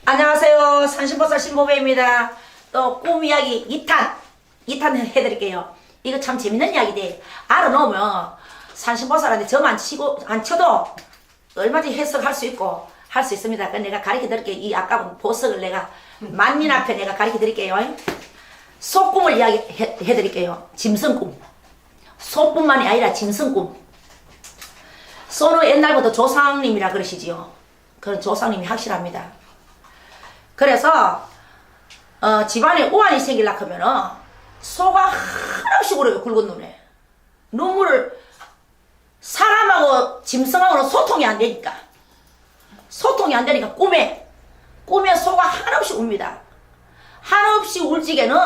안녕하세요. 산신보살 신보배입니다. 또 꿈 이야기 2탄 해드릴게요. 이거 참 재밌는 이야기인데 알아놓으면 산신보살한테 점 안 쳐도 얼마든지 해석할 수 있고 할 수 있습니다. 그래서 내가 가르쳐 드릴게요. 이 아까운 보석을 내가 만민 앞에 내가 가르쳐 드릴게요. 소꿈을 이야기 해드릴게요. 짐승꿈. 소뿐만이 아니라 짐승꿈. 소는 옛날부터 조상님이라 그러시지요. 그런 조상님이 확실합니다. 그래서 집안에 우환이 생기려고 하면은 소가 하나씩 울어요. 굵은 눈에 눈물을 사람하고 짐승하고는 소통이 안 되니까 꿈에 소가 한없이 웁니다. 한없이 울 적에는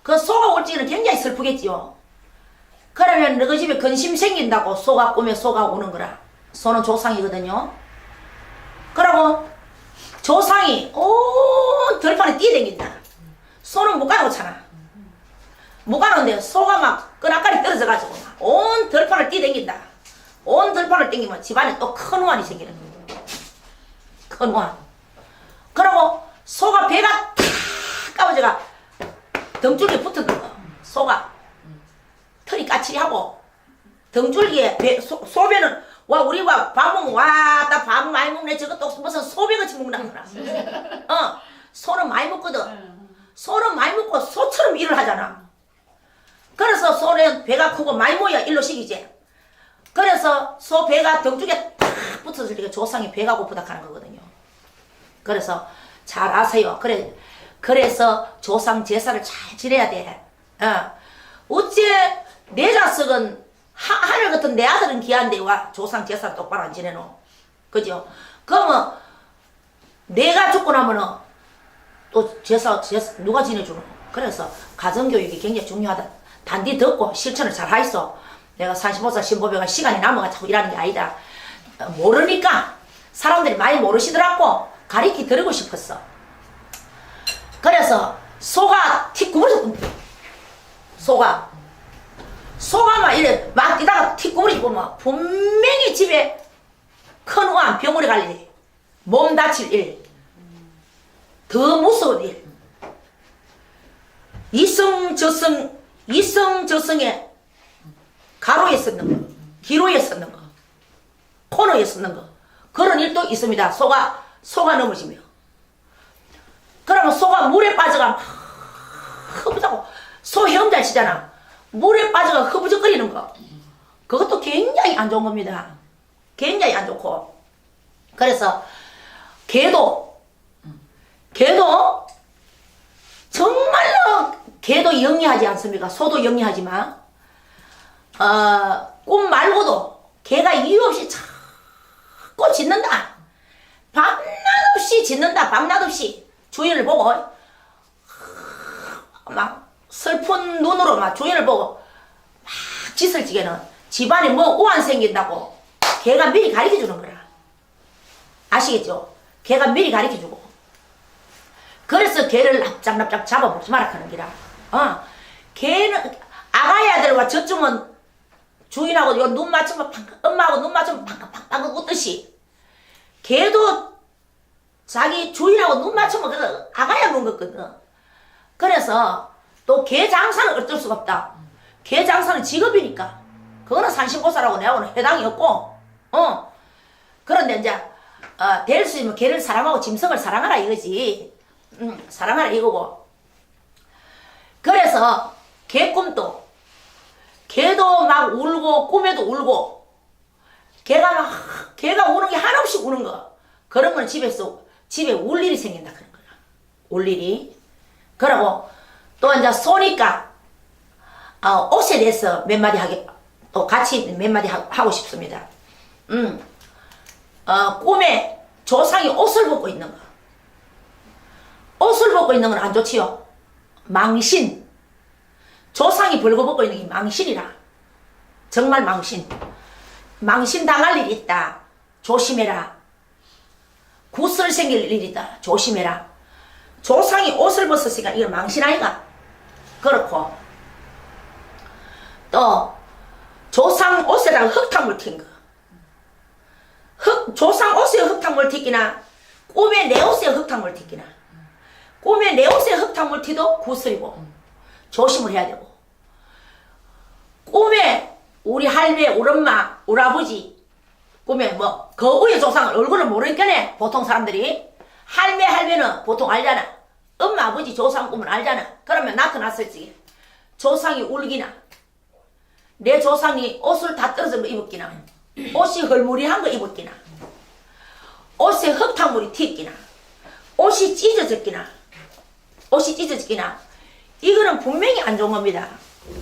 그 소가 울 적에는 굉장히 슬프겠지요. 그러면 너희 집에 근심 생긴다고 소가 꿈에 소가 우는 거라. 소는 조상이거든요. 그러고 조상이 온 들판에 뛰어댕긴다. 소는 못 가놓잖아. 못 가는데 소가 막 끈악가리 떨어져가지고 온 들판을 뛰어댕긴다. 온 들판을 댕기면 집안에 또 큰 우환이 생기는 거야. 큰 우환. 그러고 소가 배가 탁 까부져가 등줄기에 붙는 거. 소가 털이 까칠하고 등줄기에 소배는 와 우리가 밥 먹으면 와나 밥 많이 먹네. 저것도 무슨 소배같이 먹는구나. 소는 많이 먹거든. 소는 많이 먹고 소처럼 일을 하잖아. 그래서 소는 배가 크고 많이 모여 일로 시키지. 그래서 소 배가 등줄기에 탁 붙어서 이렇게 조상이 배가 고프다 하는 거거든요. 그래서 잘 아세요. 그래서 조상 제사를 잘 지내야 돼. 어째 내 자식은 하늘 같은 내 아들은 귀한데 와 조상 제사를 똑바로 안 지내노. 그죠? 그러면 내가 죽고 나면은 또 제사 누가 지내주노? 그래서 가정교육이 굉장히 중요하다. 단디 듣고 실천을 잘 하있어. 내가 산신보살 신보배가 시간이 남아가 자꾸 일하는 게 아니다. 모르니까 사람들이 많이 모르시더라고. 가르치 드리고 싶었어. 그래서 소가 틱 구부려서 소가 막 이래 막 뛰다가 틱 구부리고 막 분명히 집에 큰 우한 병원에 갈 일, 몸 다칠 일, 더 무서운 일, 이성저성에 가로에 섰는 거, 기로에 섰는 거, 코너에 섰는 거 그런 일도 있습니다. 소가 넘어지며 그러면 소가 물에 빠져가 허브자고 소 헤엄 잘 치잖아. 물에 빠져가 허브적거리는 거 그것도 굉장히 안 좋은 겁니다. 굉장히 안 좋고 그래서 개도 정말로 개도 영리하지 않습니까? 소도 영리하지만 꿈 말고도 개가 이유 없이 자꾸 짖는다. 밤낮없이 짖는다. 밤낮없이 주인을 보고 막 슬픈 눈으로 막 주인을 보고 막 짖을 적에는 집안에 뭐 우환 생긴다고 개가 미리 가르쳐주는 거라. 아시겠죠? 개가 미리 가르쳐주고 그래서 개를 납작납작 잡아먹지 마라 하는 기라. 개는 아가야들과 저쯤은 주인하고 요 눈 맞추면 엄마하고 눈 맞추면 팡팡팡팡 웃듯이 개도 자기 주인하고 눈 맞추면 그 아가야 먹었거든. 그래서 또 개 장사는 어쩔 수가 없다. 개 장사는 직업이니까 그거는 산신보살하고 내하고는 해당이 없고 그런데 이제 될 수 있으면 개를 사랑하고 짐승을 사랑하라 이거지. 사랑하라 이거고 그래서 개도 막 울고 꿈에도 울고 개가 우는 게 한없이 우는 거 그런 건 집에 울 일이 생긴다 그런 거야. 울 일이. 그러고 또 이제 소니까 옷에 대해서 몇 마디 또 같이 몇 마디 하고 싶습니다. 꿈에 조상이 옷을 벗고 있는 거. 옷을 벗고 있는 건 안 좋지요. 망신. 조상이 벌거벗고 있는 게 망신이라. 정말 망신. 망신 당할 일이 있다. 조심해라. 구슬 생길 일이 있다. 조심해라. 조상이 옷을 벗었으니까 이건 망신 아이가. 그렇고 또 조상 옷에다가 흙탕물 튄 거. 조상 옷에 흙탕물 튀기나 꿈에 내 옷에 흙탕물 튀기나. 꿈에 내 옷에 흙탕물 튀도 구슬이고 조심을 해야 되고, 꿈에 우리 할매, 우리 엄마, 우리 아버지 꿈에 뭐 거우의 조상을 얼굴을 모르니까네. 보통 사람들이 할매는 보통 알잖아. 엄마 아버지 조상 꿈을 알잖아. 그러면 나타났을 지 조상이 울기나, 내 조상이 옷을 다 떨어진 거 입었기나, 옷이 헐무리한 거 입었기나, 옷에 흙탕물이 튀기나, 옷이 찢어졌기나, 이거는 분명히 안 좋은 겁니다.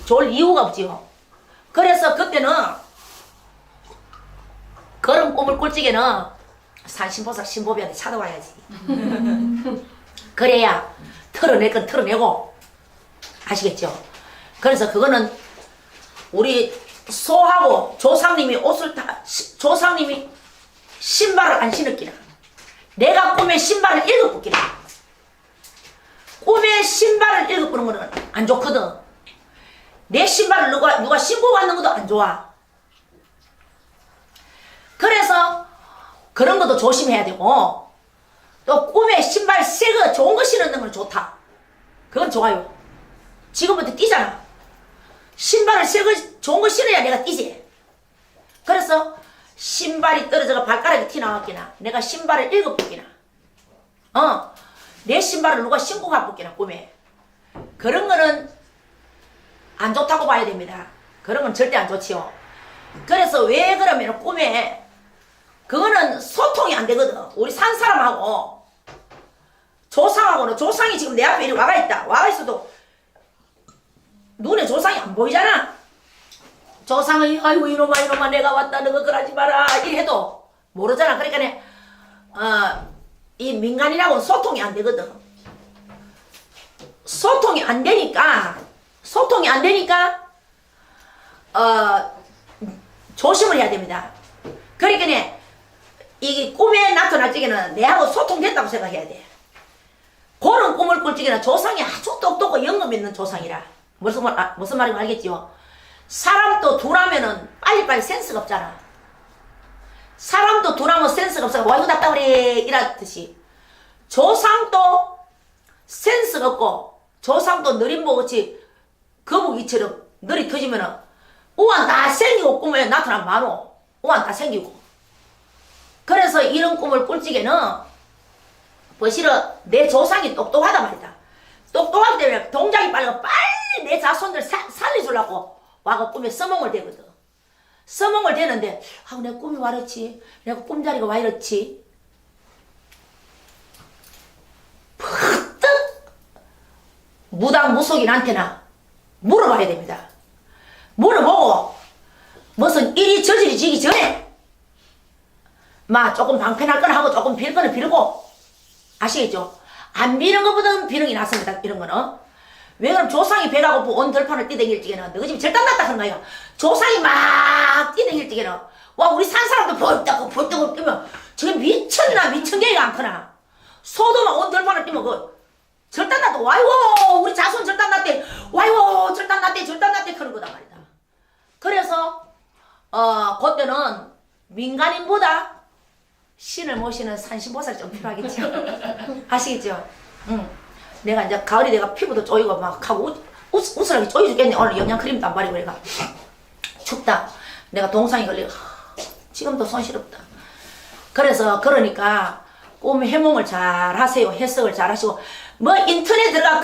좋을 이유가 없지요. 그래서 그때는 그런 꿈을 꿀 적에는 산신보살 신보비한테 찾아와야지. 그래야 털어낼 건 털어내고, 아시겠죠? 그래서 그거는 우리 소하고 조상님이 조상님이 신발을 안 신었기나, 내가 꿈에 신발을 읽어보기나. 꿈에 신발을 읽어보는 거는 안 좋거든. 내 신발을 누가 신고 왔는 것도 안 좋아. 그래서 그런 것도 조심해야 되고, 또 꿈에 신발 새 거 좋은 거 신는 건 좋다. 그건 좋아요. 지금부터 뛰잖아. 신발을 새 거 좋은 거 신어야 내가 뛰지. 그래서 신발이 떨어져가 발가락이 튀어나왔기나, 내가 신발을 읽어보기나, 내 신발을 누가 신고 가보기나 꿈에. 그런 거는 안 좋다고 봐야 됩니다. 그런 건 절대 안 좋지요. 그래서 왜 그러면 꿈에 그거는 소통이 안 되거든. 우리 산 사람하고 조상하고는, 조상이 지금 내 앞에 이리 와가 있다. 와가 있어도 눈에 조상이 안 보이잖아. 조상이 아이고 이놈아 내가 왔다, 너가 그러지 마라 이래 해도 모르잖아. 그러니까 이 민간이라고는 소통이 안 되거든. 소통이 안 되니까 조심을 해야 됩니다. 그러니까 이 꿈에 나타날 적에는 내하고 소통됐다고 생각해야 돼. 그런 꿈을 꿀 적에는 조상이 아주 똑똑하고 영감 있는 조상이라. 무슨 말인지 알겠지요? 사람도 둘하면은 빨리빨리 센스가 없잖아. 사람도 둘하면 센스가 없어. 와 이거 낫다 그래 이랬듯이 조상도 센스가 없고, 조상도 느림보같이 거북이처럼 느리 터지면은 우한 다 생기고 꿈에 나타나면 많어. 우한 다 생기고. 그래서 이런 꿈을 꿀 적에는 버시러 내 조상이 똑똑하단 말이다. 똑똑하기 때문에 동작이 빨리 내 자손들 살려주려고 와가 꿈에 써몽을 대거든. 써몽을 대는데 내 꿈이 와 이렇지, 내가 꿈자리가 와 이렇지, 퍼뜩 무당무속인한테나 물어봐야 됩니다. 물어보고 무슨 일이 저질지기 전에 조금 방편할 건 하고 조금 빌 거는 빌고, 아시겠죠? 안 비는 것보다는 비능이 낫습니다. 이런 거는. 왜 그럼 조상이 배가 고프 온 들판을 뛰댕길 적에는 너희 집이 절단났다 하는 거야. 조상이 막 뛰댕길 적에는 와 우리 산 사람도 벌떡 뛰면 저게 미천개가 않거나, 소도만 온 들판을 뛰면 그 절단났다. 와이고 우리 자손 절단났대, 와이고 절단났대 그런 거다 말이다. 그래서 그때는 민간인보다 신을 모시는 산신보살이 좀 필요하겠죠. 아시겠죠? 내가 이제 가을이 내가 피부도 쪼이고 막 하고 우슬하게 쪼이 죽겠네. 오늘 영양크림도 안 바르고 그래가 춥다. 내가 동상이 걸리고 지금도 손시렵다. 그러니까 꿈 해몽을 잘 하세요. 해석을 잘 하시고, 뭐 인터넷 들어가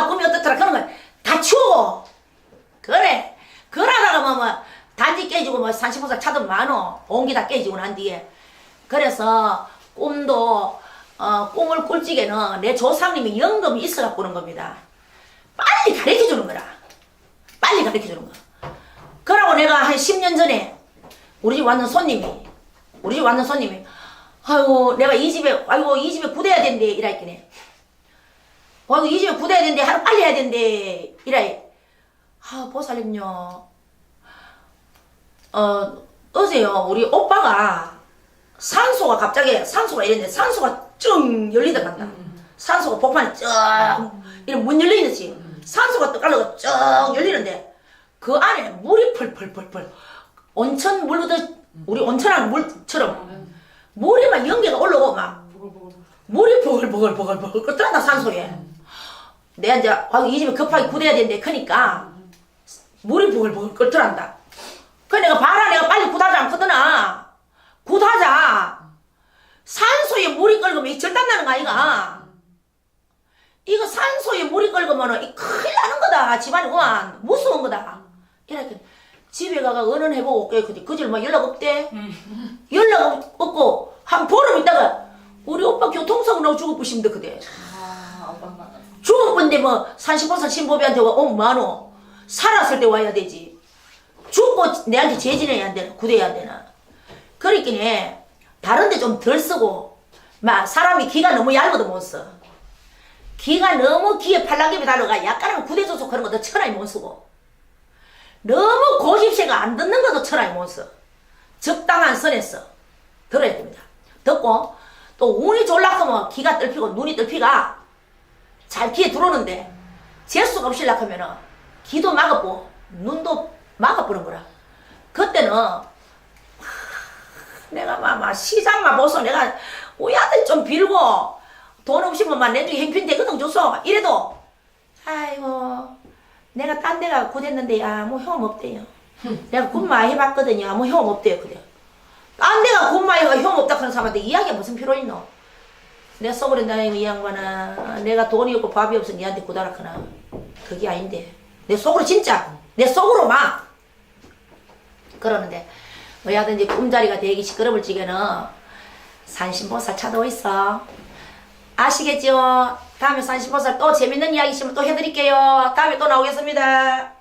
꿈이 어떻더라 그런 건 다 치우고, 그래 그러다가 뭐 단지 깨지고 뭐 산신보살 찾으면 많어. 온기 다 깨지고 난 뒤에. 그래서 꿈도 꿈을 꿀 적에는 내 조상님이 영감이 있어갖고 그런 겁니다. 빨리 가르쳐주는 거라. 빨리 가르쳐주는 거. 그러고 내가 한 10년 전에 우리 집 왔는 손님이 아이고 내가 이 집에 굳어야 된대 이랬겠네. 아이고 이 집에 굳어야 된대, 하루 빨리 해야 된대 이래. 보살님요, 어제요 우리 오빠가 산소가 이랬는데 산소가 쭉 열리더란다. 산소가 복판에 쭉 이런 문 열리듯이 산소가 또 깔려가 쭉 열리는데 그 안에 물이 펄펄펄펄 온천 물보다 우리 온천하는 물처럼 물이 막 연기가 올라오고 막 버글버글버글 끓더란다 산소에. 내가 이제 이 집에 급하게 구대야 되는데 크니까 물이 버글버글 끓더란다. 그래 내가 봐라 내가 빨리 굿하자 않거든나. 굿하자. 산소에 물이 끓으면 이 절단 나는 거 아이가. 이거 산소에 물이 끓으면은 이 큰일 나는 거다. 집안이 그만 무서운 거다. 이렇게 집에 가가 은은해보고 올게. 그질 막 연락 없대. 연락 없고 한 보름 있다가 우리 오빠 교통사고 나고 죽어보시면 그대. 죽어본데 뭐 산신보살 신보비한테 오면 뭐하노. 살았을 때 와야 되지. 죽고 내한테 재진해야 안 되나 구대야 안 되나. 그러니까 다른 데 좀 덜 쓰고 막 사람이 기가 너무 얇아도 못 써. 기가 너무 기에 팔랑김이 달려가 약간은 구대조속 그런 것도 천하에 못 쓰고 너무 고집세가 안 듣는 것도 천하에 못 써. 적당한 선에서 들어야 됩니다. 듣고 또 운이 졸락하면 기가 뜰피고 눈이 뜰피가 잘 귀에 들어오는데 재수가 없이려고 하면은 기도 막아보고 눈도 막아보는 거라. 그때는 내가 막 시장만 보소. 내가 우리 아들 좀 빌고 돈 없으면 막 내중에 행편 대거든 줬어. 이래도 아이고 내가 딴 데가 굿했는데 아무 효험 없대요. 내가 굿 많이 해봤거든요. 아무 효험 없대요. 그래. 딴 데가 굿 많이 해가 효험 없다 하는 사람한테 이야기가 무슨 필요 있노. 내가 써버린다 이 양반아. 내가 돈이 없고 밥이 없어 니한테 굿하라카나. 그게 아닌데 내 속으로 진짜 내 속으로 막 그러는데 뭐야든지 꿈자리가 되기 시끄러울 적에는 산신보살 찾아오 있어. 아시겠죠? 다음에 산신보살 또 재밌는 이야기 있으면 또 해드릴게요. 다음에 또 나오겠습니다.